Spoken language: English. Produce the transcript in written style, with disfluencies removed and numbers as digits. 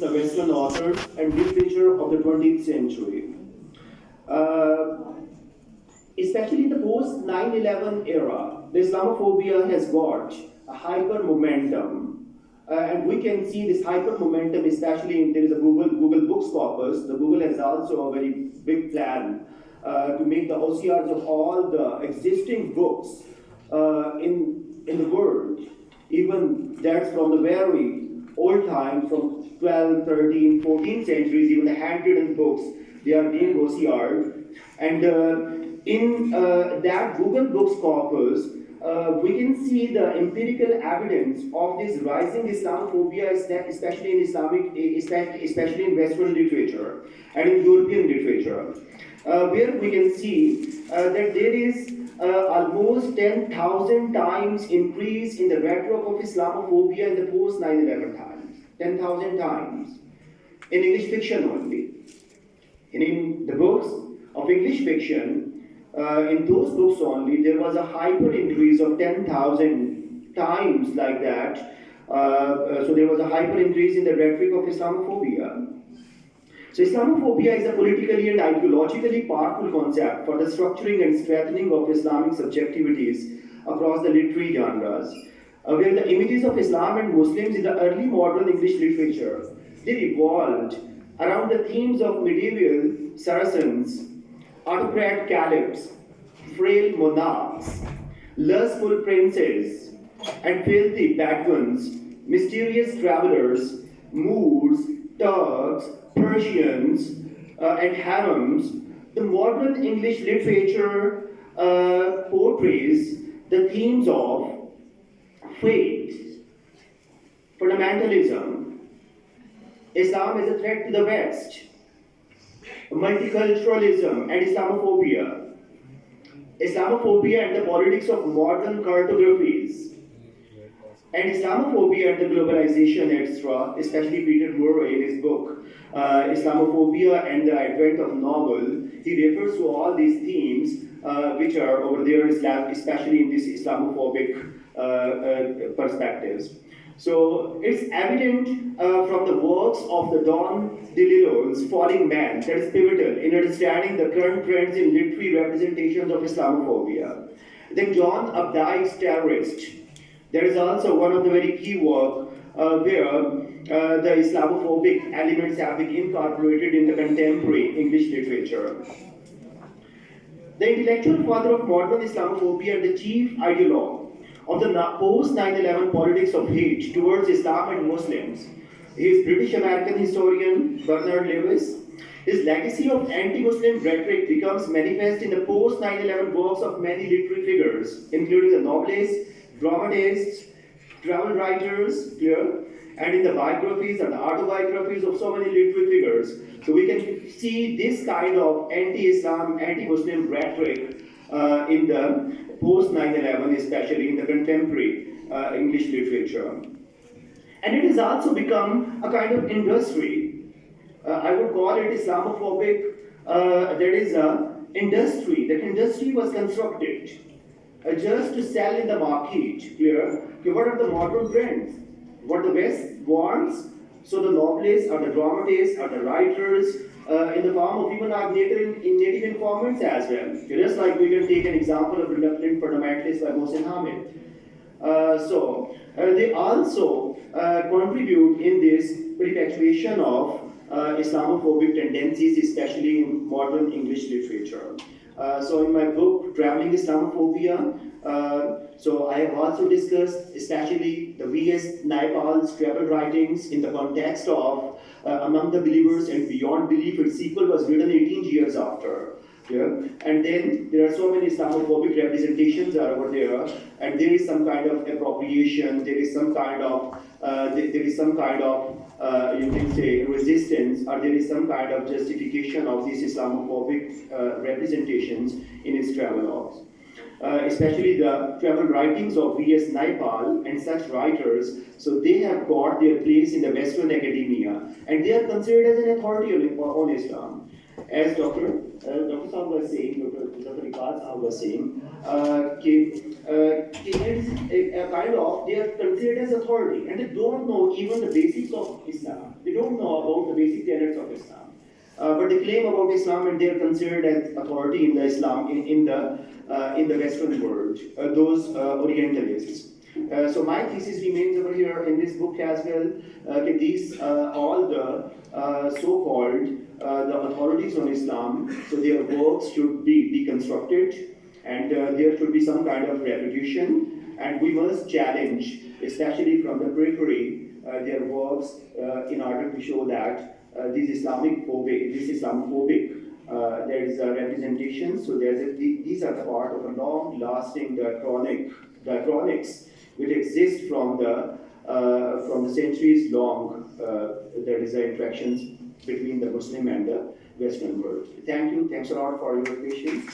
the Western authors and literature of the 20th century. Uh, Especially in the post 9/11 era, the Islamophobia has got a hyper momentum. And we can see this hyper momentum, especially in there is a Google Books corpus. The Google has also a very big plan to make the OCRs of all the existing books in the world, even that's from the very old time, from 12, 13, 14th centuries, even the handwritten books, they are being OCR'd. And in that Google Books corpus, we can see the empirical evidence of this rising Islamophobia, especially in especially in Western literature and in European literature, where we can see that there is almost 10,000 times increase in the rhetoric of Islamophobia in the post 9/11 times. 10,000 times in English fiction only. In the books of English fiction, in those books only, there was a hyper increase of 10,000 times like that. So there was a hyper increase in the rhetoric of Islamophobia. So Islamophobia is a politically and ideologically powerful concept for the structuring and strengthening of Islamic subjectivities across the literary genres, where the images of Islam and Muslims in the early modern English literature, they evolved around the themes of medieval Saracens, autocrat caliphs, frail monarchs, lustful princes, and filthy Bedouins, mysterious travelers, Moors, Turks, Persians, and harems. The modern English literature portrays the themes of faith, fundamentalism, Islam as a threat to the West, multiculturalism and Islamophobia, Islamophobia and the politics of modern cartographies, and Islamophobia and the globalization, etc., especially Peter Murray in his book, Islamophobia and the Advent of Novel, he refers to all these themes which are over there, especially in this Islamophobic perspectives. So it's evident from the works of the Don DeLillo's Falling Man that is pivotal in understanding the current trends in literary representations of Islamophobia. Then John Updike's Terrorist. There is also one of the very key work where the Islamophobic elements have been incorporated in the contemporary English literature. The intellectual father of modern Islamophobia and the chief ideologue of the post 9/11 politics of hate towards Islam and Muslims is British-American historian Bernard Lewis. His legacy of anti-Muslim rhetoric becomes manifest in the post 9/11 works of many literary figures, including the novelists, dramatists, travel writers, and in the biographies and the autobiographies of so many literary figures. So we can see this kind of anti-Islam, anti-Muslim rhetoric in the post 9/11, especially in the contemporary English literature. And it has also become a kind of industry. I would call it Islamophobic. There is an industry. That industry was constructed just to sell in the market. Clear? Okay, what are the modern trends? What the West wants? So the novelists or the dramatists or the writers in the form of even our native informants as well. Just like we can take an example of Reluctant Fundamentalist by Mohsin Hamid. They also contribute in this perpetuation of Islamophobic tendencies, especially in modern English literature. So in my book, Traveling Islamophobia, so I have also discussed especially the V.S. Naipaul's travel writings in the context of Among the Believers and Beyond Belief. Its sequel was written 18 years after. Yeah? And then there are so many Islamophobic representations are over there, and there is some kind of appropriation, there is some kind of you can say resistance, or there is some kind of justification of these Islamophobic representations in its travelogues. Especially the travel writings of V.S. Naipaul and such writers, so they have got their place in the Western academia, and they are considered as an authority on Islam. As Dr. Saab was saying, Dr. Iqbal Saab was saying, it is a kind of, they are considered as authority and they don't know even the basics of Islam. They don't know about the basic tenets of Islam. But they claim about Islam and they are considered as authority in the Islam, in the Western world, those Orientalists. So my thesis remains over here in this book as well. These all the so-called the authorities on Islam, so their works should be deconstructed, and there should be some kind of refutation, and we must challenge, especially from the periphery, their works in order to show that this Islamophobic there is a representation. So these are the part of a long-lasting chronics which exist from the centuries long. There is interactions between the Muslim and the Western world. Thank you. Thanks a lot for your patience.